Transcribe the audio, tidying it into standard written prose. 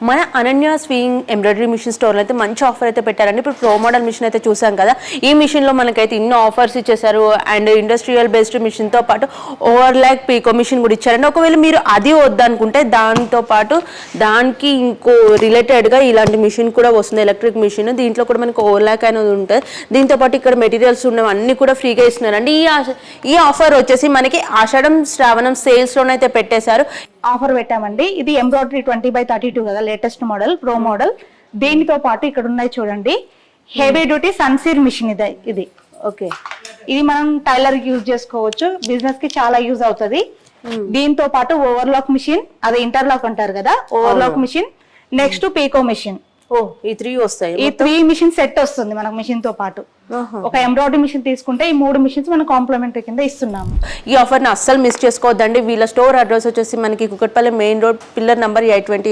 మన Ananya swing embroidery machine స్టోర్లో అయితే మంచి ఆఫర్ అయితే పెట్టారండి. ఇప్పుడు ప్రో మోడల్ మిషన్ అయితే చూసాం కదా, ఈ మిషన్లో మనకైతే ఇన్నో ఆఫర్స్ ఇచ్చేసారు. అండ్ ఇండస్ట్రియల్ బేస్డ్ మిషన్తో పాటు ఓవర్లాక్ పీకో మిషన్ కూడా ఇచ్చారండి. ఒకవేళ మీరు అది వద్దనుకుంటే దాంతో పాటు దానికి ఇంకో రిలేటెడ్గా ఇలాంటి మిషన్ కూడా వస్తుంది, ఎలక్ట్రిక్ మిషన్. దీంట్లో కూడా మనకి ఓవర్లాక్ అనేది ఉంటుంది. దీంతో పాటు ఇక్కడ మెటీరియల్స్ ఉన్నవి అన్నీ కూడా ఫ్రీగా ఇస్తున్నారండి. ఈ ఆఫర్ వచ్చేసి మనకి ఆషాఢం శ్రావణం సేల్స్లోనైతే పెట్టేశారు. ఆఫర్ పెట్టామండి. ఇది ఎంబ్రాయిడరీ 20/32 కదా, లేటెస్ట్ మోడల్, ప్రో మోడల్. దీనితో పాటు ఇక్కడ ఉన్నాయి చూడండి, హెవీ డ్యూటీ సన్సీర్ మిషన్ ఇది. ఓకే, ఇది మనం టైలర్ యూజ్ చేసుకోవచ్చు, బిజినెస్ కి చాలా యూజ్ అవుతుంది. దీంతో పాటు ఓవర్లాక్ మిషన్, అదే ఇంటర్లాక్ అంటారు కదా, overlock machine. Next pico machine. ఈ 3 వస్తాయి. ఈ 3 మిషన్ సెట్ వస్తుంది మనకు మిషన్ తో పాటు. ఒక ఎంబ్రాయిడరీ మిషన్ తీసుకుంటే ఈ 3 మిషన్స్ మనం కాంప్లిమెంటరీ కింద ఇస్తున్నాము. ఈ ఆఫర్ ని అస్సలు మిస్ చేసుకోవద్దండి. వీళ్ళ స్టోర్ అడ్రస్ వచ్చేసి మనకి Kukatpally main road, pillar number 828.